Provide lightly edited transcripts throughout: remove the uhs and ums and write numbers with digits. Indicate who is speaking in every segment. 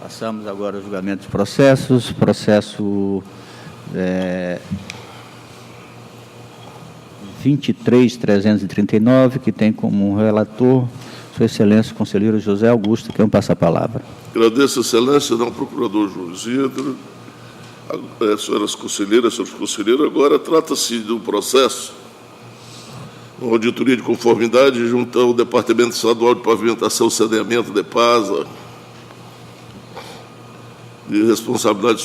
Speaker 1: Passamos agora ao julgamento de processos. Processo 23.339, que tem como relator Sua Excelência o conselheiro José Augusto, que eu passo a palavra.
Speaker 2: Agradeço, Excelência, não procurador Júlio Isidro, senhoras conselheiras, senhores conselheiros. Agora trata-se de um processo, uma auditoria de conformidade junto ao Departamento Estadual de Pavimentação e Saneamento, DEPASA, de responsabilidade do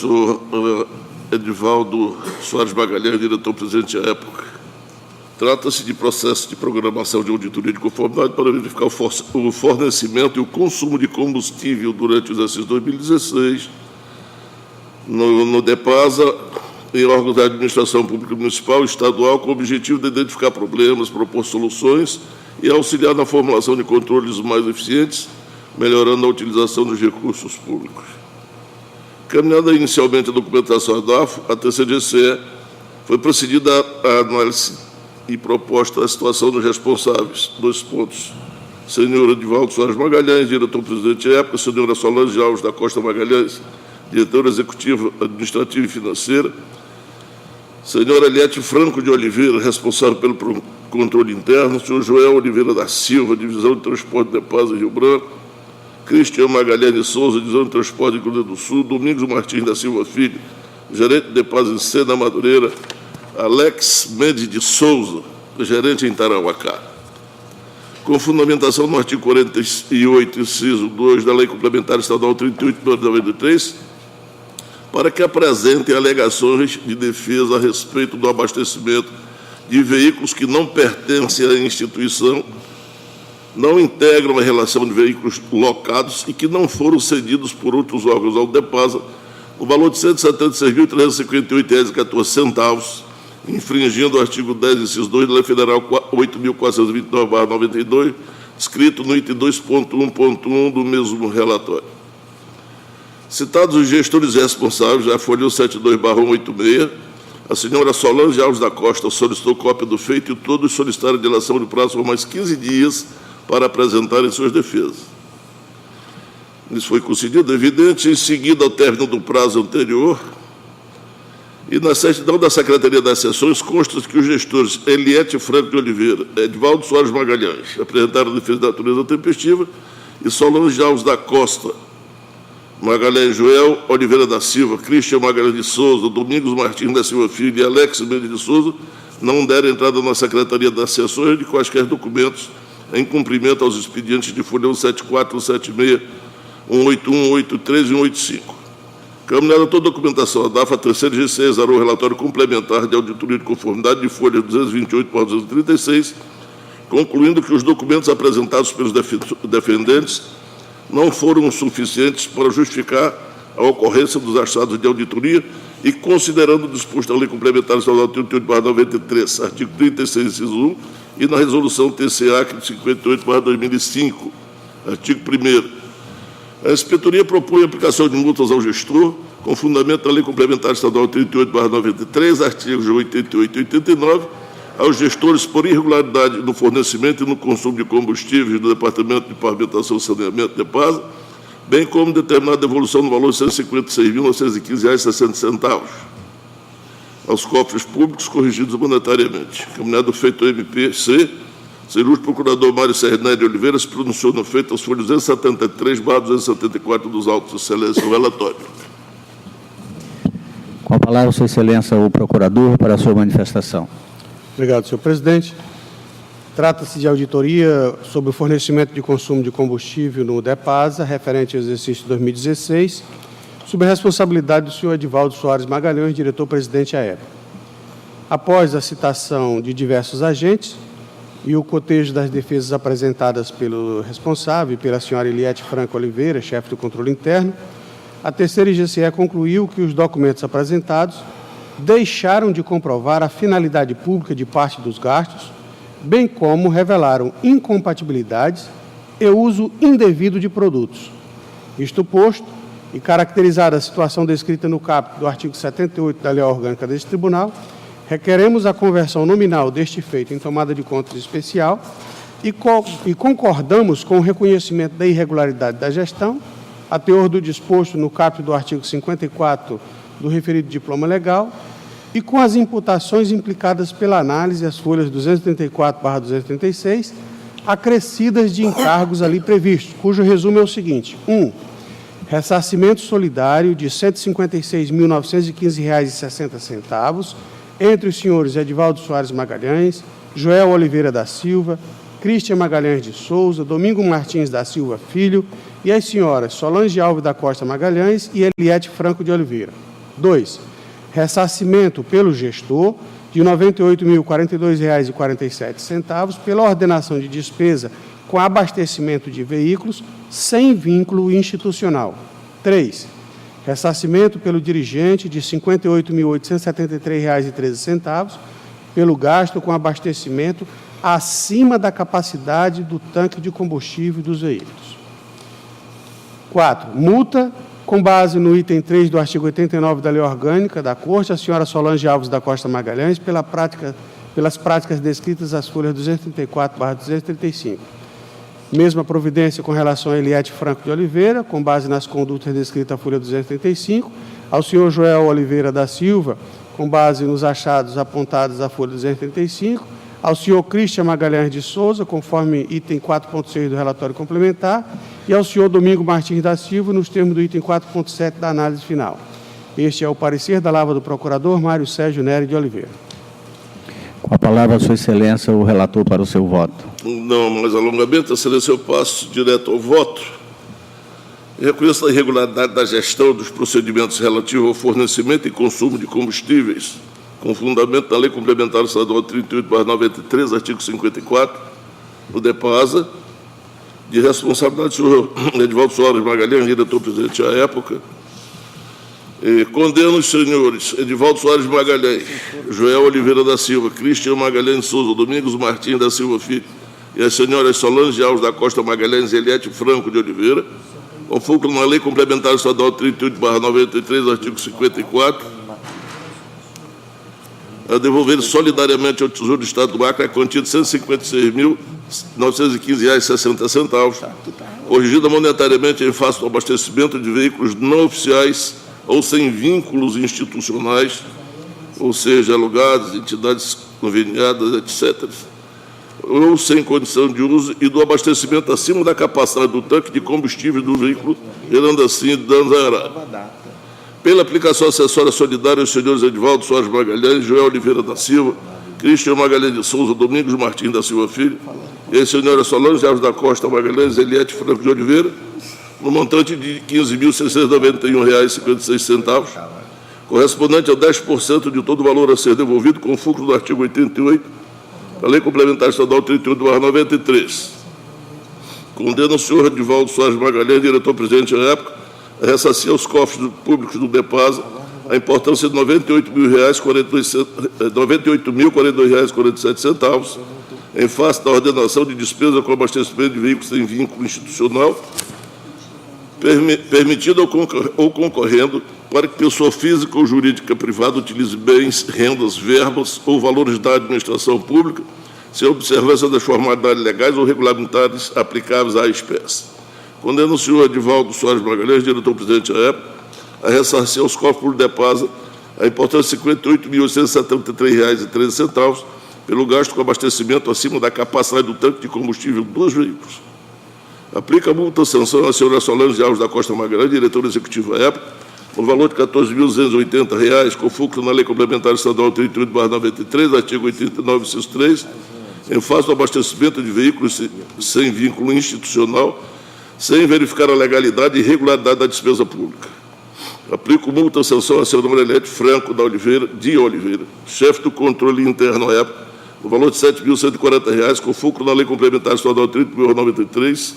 Speaker 2: senhor Edivaldo Soares Magalhães, diretor-presidente à época. Trata-se de processo de programação de auditoria de conformidade para verificar o fornecimento e o consumo de combustível durante o exercício 2016 no DEPASA, em órgãos da administração pública municipal e estadual, com o objetivo de identificar problemas, propor soluções e auxiliar na formulação de controles mais eficientes, melhorando a utilização dos recursos públicos. Caminhada inicialmente a documentação da DAFO, a TCGCE foi procedida a análise e proposta a situação dos responsáveis. 2 pontos. Senhor Edivaldo Soares Magalhães, diretor-presidente à época, senhora Solange Alves da Costa Magalhães, diretora executiva administrativa e financeira, senhora Eliete Franco de Oliveira, responsável pelo controle interno, senhor Joel Oliveira da Silva, divisão de transporte de Paz e Rio Branco, Cristian Magalhães de Souza, divisão de transporte de Rio Grande do Sul, Domingos Martins da Silva Filho, gerente de Paz em Sena Madureira, Alex Mendes de Souza, gerente em Tarauacá. Com fundamentação no artigo 48, inciso 2 da Lei Complementar Estadual 38/93, para que apresentem alegações de defesa a respeito do abastecimento de veículos que não pertencem à instituição, não integram a relação de veículos locados e que não foram cedidos por outros órgãos ao DEPASA, no valor de R$ 176.358,14, infringindo o artigo 10, inciso 2 da Lei Federal 8.429/92, escrito no item 2.1.1 do mesmo relatório. Citados os gestores responsáveis, a folha 72/186, a senhora Solange Alves da Costa solicitou cópia do feito e todos solicitaram dilação de prazo por mais 15 dias para apresentarem suas defesas. Isso foi concedido, evidente, em seguida ao término do prazo anterior, e na certidão da Secretaria das Seções consta que os gestores Eliete Franco de Oliveira, Edivaldo Soares Magalhães, apresentaram defesa de natureza tempestiva, e Solange Alves da Costa Magalhães Joel Oliveira da Silva, Cristian Magalhães de Souza, Domingos Martins da Silva Filho e Alex Mendes de Souza não deram entrada na Secretaria das Seções de quaisquer documentos em cumprimento aos expedientes de folha 174, 176, 181, 183 e 185. Caminhada toda a documentação, a DAFA, a terceira GCE exarou o relatório complementar de auditoria de conformidade de folha 228/236, concluindo que os documentos apresentados pelos defendentes não foram suficientes para justificar a ocorrência dos achados de auditoria e, considerando o disposto da Lei Complementar Estadual 38/93, artigo 36, inciso 1, e na Resolução TCA 58/2005, artigo 1º. A inspetoria propõe a aplicação de multas ao gestor, com fundamento da Lei Complementar Estadual 38/93, artigos 88 e 89, aos gestores por irregularidade no fornecimento e no consumo de combustíveis do Departamento de Pavimentação e Saneamento, DEPASA, bem como determinada devolução no valor de R$ 156.915,60 aos cofres públicos corrigidos monetariamente. Caminhado feito o MPC, senhor procurador Mário Serné de Oliveira se pronunciou no feito aos folhas 273/274 dos autos, excelência, o relatório.
Speaker 1: Com a palavra, Sua Excelência, o procurador, para a sua manifestação.
Speaker 3: Obrigado, senhor presidente. Trata-se de auditoria sobre o fornecimento de consumo de combustível no DEPASA, referente ao exercício 2016, sob a responsabilidade do senhor Edivaldo Soares Magalhães, diretor-presidente à época. Após a citação de diversos agentes e o cotejo das defesas apresentadas pelo responsável e pela senhora Eliete Franco Oliveira, chefe do controle interno, a terceira IGCE concluiu que os documentos apresentados deixaram de comprovar a finalidade pública de parte dos gastos, bem como revelaram incompatibilidades e uso indevido de produtos. Isto posto, e caracterizada a situação descrita no caput do artigo 78 da Lei Orgânica deste Tribunal, requeremos a conversão nominal deste feito em tomada de contas especial e concordamos com o reconhecimento da irregularidade da gestão a teor do disposto no caput do artigo 54 do referido diploma legal, e com as imputações implicadas pela análise, as folhas 234/236, acrescidas de encargos ali previstos, cujo resumo é o seguinte: 1. Ressarcimento solidário de R$ 156.915,60 entre os senhores Edivaldo Soares Magalhães, Joel Oliveira da Silva, Cristian Magalhães de Souza, Domingo Martins da Silva Filho e as senhoras Solange Alves da Costa Magalhães e Eliete Franco de Oliveira. 2. Ressarcimento pelo gestor de R$ 98.042,47 pela ordenação de despesa com abastecimento de veículos sem vínculo institucional. 3. Ressarcimento pelo dirigente de R$ 58.873,13 pelo gasto com abastecimento acima da capacidade do tanque de combustível dos veículos. 4. Multa com base no item 3 do artigo 89 da Lei Orgânica da Corte, a senhora Solange Alves da Costa Magalhães, pelas práticas descritas às folhas 234/235. Mesma providência com relação a Eliete Franco de Oliveira, com base nas condutas descritas à folha 235, ao senhor Joel Oliveira da Silva, com base nos achados apontados à folha 235, ao senhor Cristian Magalhães de Souza, conforme item 4.6 do relatório complementar, e ao senhor Domingo Martins da Silva, nos termos do item 4.7 da análise final. Este é o parecer da lavra do procurador Mário Sérgio Nery de Oliveira.
Speaker 1: Com a palavra, Sua Excelência, o relator para o seu voto.
Speaker 2: Não mais alongamento, Excelência, eu passo direto ao voto. Reconheço a irregularidade da gestão dos procedimentos relativos ao fornecimento e consumo de combustíveis, com fundamento na Lei Complementar Estadual 38/93, artigo 54, do DEPASA, de responsabilidade do senhor Edivaldo Soares Magalhães, diretor-presidente à época. Condeno os senhores Edivaldo Soares Magalhães, Joel Oliveira da Silva, Cristian Magalhães de Souza, Domingos Martins da Silva Filho e as senhoras Solange Alves da Costa Magalhães e Eliete Franco de Oliveira, conforme na Lei Complementar Estadual 38/93, artigo 54, a devolver solidariamente ao Tesouro do Estado do Acre a quantia de R$ 156.915,60, corrigida monetariamente em face do abastecimento de veículos não oficiais ou sem vínculos institucionais, ou seja, alugados, entidades conveniadas, etc., ou sem condição de uso, e do abastecimento acima da capacidade do tanque de combustível do veículo, gerando assim danos à erária. Pela aplicação acessória solidária aos senhores Edivaldo Soares Magalhães, Joel Oliveira da Silva, Cristian Magalhães de Souza, Domingos Martins da Silva Filho, e as senhoras Solange Alves da Costa Magalhães e Eliete Franco de Oliveira, no montante de R$ 15.691,56, correspondente a 10% de todo o valor a ser devolvido, com fulcro do artigo 88 da Lei Complementar Estadual 38/93. Condena o senhor Edivaldo Soares Magalhães, diretor-presidente à época, a ressarcir aos cofres públicos do DEPASA a importância de R$ 98.042,47, em face da ordenação de despesa com abastecimento de veículos sem vínculo institucional, permitido ou concorrendo para que pessoa física ou jurídica privada utilize bens, rendas, verbas ou valores da administração pública, sem observância das formalidades legais ou regulamentares aplicáveis à espécie. Condena o senhor Edivaldo Soares Magalhães, diretor-presidente à época, a ressarcir aos cofres do DEPASA a importância de R$ 58.873,13 pelo gasto com abastecimento acima da capacidade do tanque de combustível dos veículos. Aplica a multa sanção à senhora Solange Alves da Costa Magalhães, diretora executiva à época, no valor de R$ 14.280, com fulcro na Lei Complementar Estadual 38/93, artigo 89, inciso 3, em face do abastecimento de veículos sem vínculo institucional, sem verificar a legalidade e regularidade da despesa pública. Aplico multa sanção à senhora Eliete Franco de Oliveira, chefe do controle interno à época, no valor de R$ 7.140, com fulcro na Lei Complementar Estadual 30.093,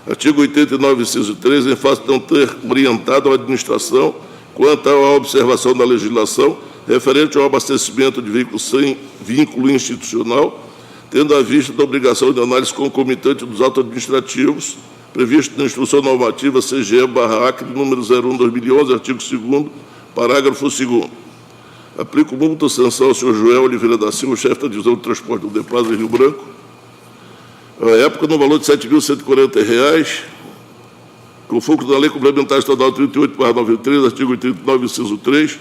Speaker 2: artigo 89, inciso 3, em face de não ter orientado a administração quanto à observação da legislação referente ao abastecimento de veículos sem vínculo institucional, tendo à vista da obrigação de análise concomitante dos autos administrativos previsto na Instrução Normativa CGE/ACRE, número 01/2011, artigo 2º, parágrafo 2º. Aplico multa sanção ao senhor Joel Oliveira da Silva, chefe da divisão de transporte do DEPASA em Rio Branco, à época no valor de R$ 7.140, conforme da Lei Complementar Estadual 38/93, artigo 89, inciso 3,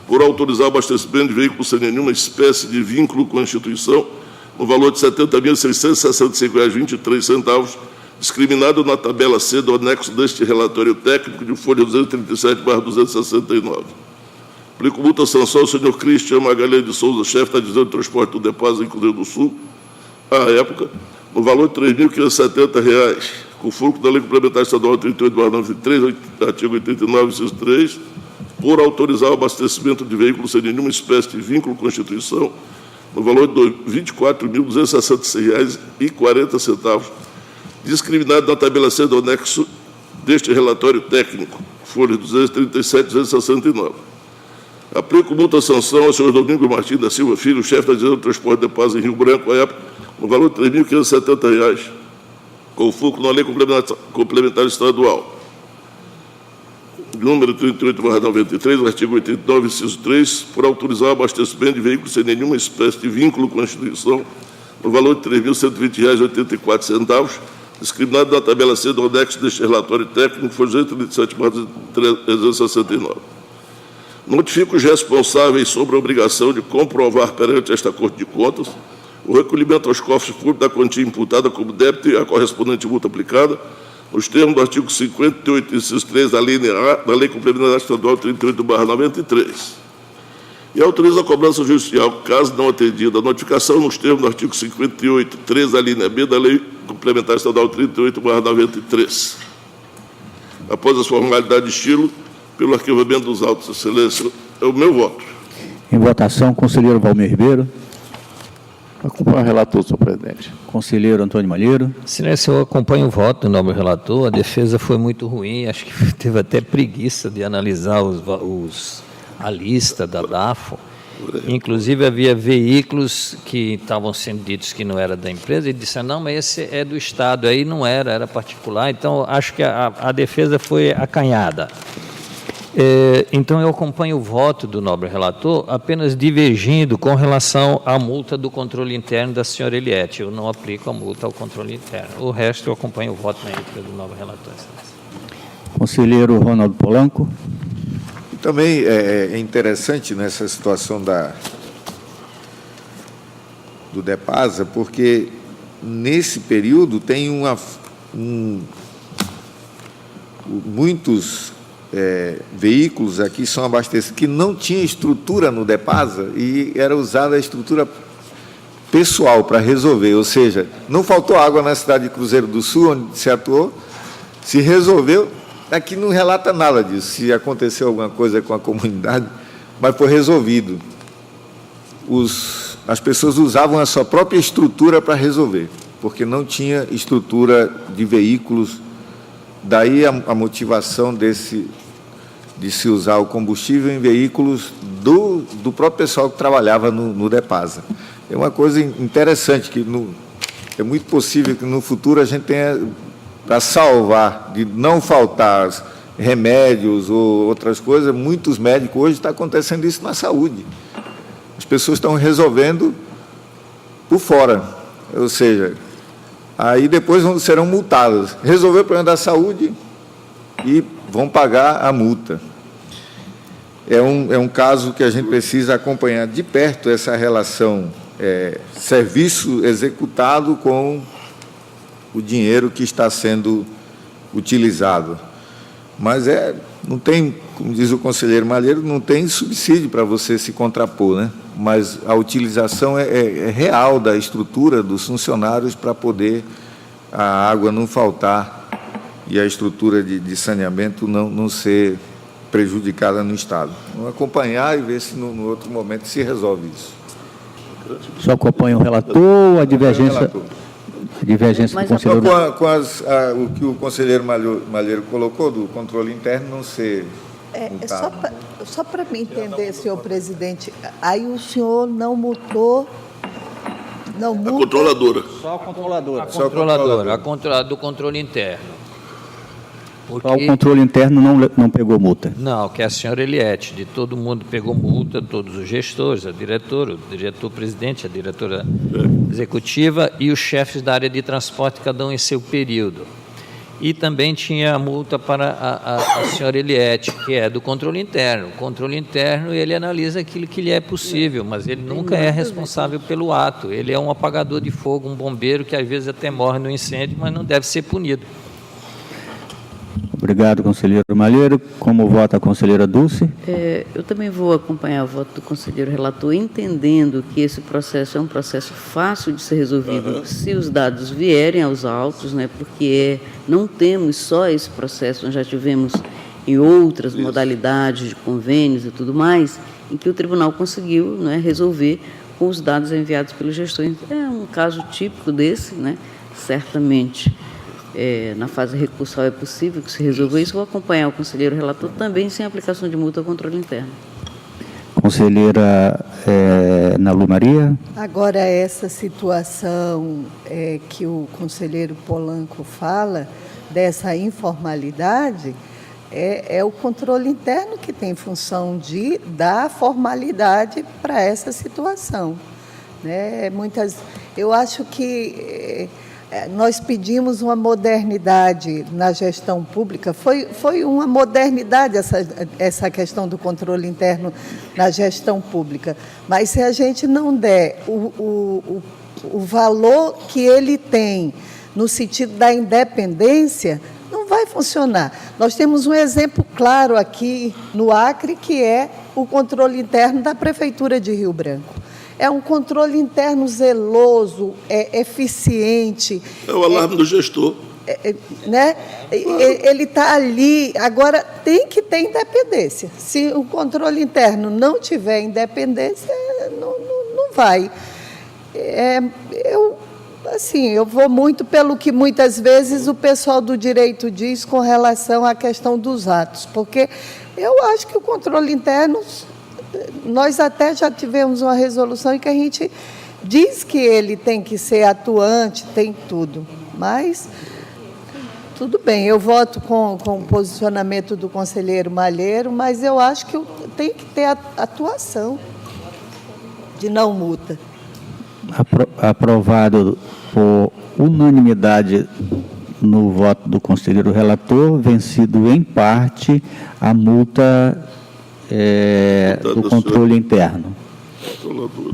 Speaker 2: por autorizar o abastecimento de veículos sem nenhuma espécie de vínculo com a instituição, no valor de R$ 70.665,23, discriminado na tabela C do anexo deste relatório técnico de folha 237/269. Aplico multa sanção ao senhor Cristian Magalhães de Souza, chefe da Divisão de Transporte do DEPASA em Cruzeiro do Sul, à época, no valor de R$ 3.570, conforme da Lei Complementar Estadual 38/93, artigo 89, inciso 3, por autorizar o abastecimento de veículos sem nenhuma espécie de vínculo com a instituição, no valor de R$ 24.266,40, discriminado na tabela C do anexo deste relatório técnico, folha 237/269. Aplico multa sanção ao senhor Domingos Martins da Silva Filho, chefe da Divisão de Transporte de Paz em Rio Branco, à época, no valor de R$ 3.570, conforme na Lei Complementar Estadual número 38/93, artigo 89, inciso 3, por autorizar o abastecimento de veículos sem nenhuma espécie de vínculo com a instituição, no valor de R$ 3.120,84, discriminado na tabela C do anexo deste relatório técnico, foi 237/369. Notifico os responsáveis sobre a obrigação de comprovar perante esta Corte de Contas o recolhimento aos cofres públicos da quantia imputada como débito e a correspondente multa aplicada, nos termos do artigo 58, inciso 3, da linha A, da Lei Complementar Estadual 38/93. E autoriza a cobrança judicial, caso não atendida, a notificação nos termos do artigo 58, 3, da linha B, da Lei Complementar Estadual 38/93. Após as formalidades de estilo, pelo arquivamento dos autos, excelência, é o meu voto.
Speaker 1: Em votação, conselheiro Valmir Ribeiro.
Speaker 4: Acompanho o relator, senhor presidente.
Speaker 1: Conselheiro Antônio Malheiro.
Speaker 5: Excelência, eu acompanho o voto do nobre relator. A defesa foi muito ruim, acho que teve até preguiça de analisar a lista da DAFO. Inclusive, havia veículos que estavam sendo ditos que não era da empresa e disseram, não, mas esse é do Estado. Aí não era, era particular. Então, acho que a defesa foi acanhada. Então, eu acompanho o voto do nobre relator, apenas divergindo com relação à multa do controle interno da senhora Eliette. Eu não aplico a multa ao controle interno. O resto, eu acompanho o voto na ética do nobre relator.
Speaker 1: Conselheiro Ronaldo Polanco.
Speaker 6: Também é interessante nessa situação do DEPASA, porque nesse período tem muitos veículos aqui são abastecidos que não tinha estrutura no DEPASA e era usada a estrutura pessoal para resolver, ou seja, não faltou água na cidade de Cruzeiro do Sul, onde se atuou, se resolveu. Aqui não relata nada disso, se aconteceu alguma coisa com a comunidade, mas foi resolvido. As pessoas usavam a sua própria estrutura para resolver, porque não tinha estrutura de veículos. Daí a motivação de se usar o combustível em veículos do próprio pessoal que trabalhava no DEPASA. É uma coisa interessante, que é muito possível que no futuro a gente tenha, para salvar, de não faltar remédios ou outras coisas, muitos médicos, hoje está acontecendo isso na saúde. As pessoas estão resolvendo por fora, ou seja, aí depois serão multadas. Resolveu o problema da saúde e vão pagar a multa. É um caso que a gente precisa acompanhar de perto essa relação serviço executado com o dinheiro que está sendo utilizado. Mas não tem, como diz o conselheiro Malheiro, não tem subsídio para você se contrapor, né? Mas a utilização é real da estrutura dos funcionários para poder a água não faltar e a estrutura de saneamento não ser prejudicada no Estado. Vamos acompanhar e ver se no outro momento se resolve isso.
Speaker 1: Só acompanha o relator, a divergência... A divergência do conselheiro...
Speaker 6: O que o conselheiro Malheiro colocou, do controle interno, não ser multado.
Speaker 7: Só para me entender, senhor presidente, aí o senhor não multou... Não multa...
Speaker 2: A controladora.
Speaker 1: Só a controladora.
Speaker 5: A controladora do controle interno. Porque...
Speaker 1: Só o controle interno não pegou multa.
Speaker 5: Não, que é a senhora Eliette, de todo mundo pegou multa, todos os gestores, a diretora, o diretor-presidente, a diretora executiva e os chefes da área de transporte, cada um em seu período. E também tinha a multa para a senhora Eliette, que é do controle interno. O controle interno, ele analisa aquilo que lhe é possível, mas ele nunca é responsável pelo ato. Ele é um apagador de fogo, um bombeiro que às vezes até morre no incêndio, mas não deve ser punido.
Speaker 1: Obrigado, conselheiro Malheiro. Como vota a conselheira Dulce?
Speaker 8: Eu também vou acompanhar o voto do conselheiro relator, entendendo que esse processo é um processo fácil de ser resolvido se os dados vierem aos autos, né, porque não temos só esse processo, nós já tivemos em outras modalidades de convênios e tudo mais, em que o tribunal conseguiu, né, resolver com os dados enviados pelo gestor. É um caso típico desse, né, certamente. Na fase recursal é possível que se resolva isso. Vou acompanhar o conselheiro relator também sem aplicação de multa ao controle interno.
Speaker 1: Conselheira Nalu Maria.
Speaker 7: Agora, essa situação que o conselheiro Polanco fala, dessa informalidade, é o controle interno que tem função de dar formalidade para essa situação. Né? Eu acho que nós pedimos uma modernidade na gestão pública. Foi uma modernidade essa questão do controle interno na gestão pública. Mas se a gente não der o valor que ele tem no sentido da independência, não vai funcionar. Nós temos um exemplo claro aqui no Acre, que é o controle interno da Prefeitura de Rio Branco. É um controle interno zeloso, eficiente.
Speaker 2: É o alarme do gestor.
Speaker 7: Né? Ele está ali. Agora, tem que ter independência. Se o controle interno não tiver independência, não vai. Eu vou muito pelo que muitas vezes o pessoal do direito diz com relação à questão dos atos, porque eu acho que o controle interno... Nós até já tivemos uma resolução em que a gente diz que ele tem que ser atuante, tem tudo. Mas, tudo bem, eu voto com o posicionamento do conselheiro Malheiro, mas eu acho que tem que ter atuação de não multa.
Speaker 1: Aprovado por unanimidade no voto do conselheiro relator, vencido em parte a multa do controle interno.
Speaker 2: Controlador.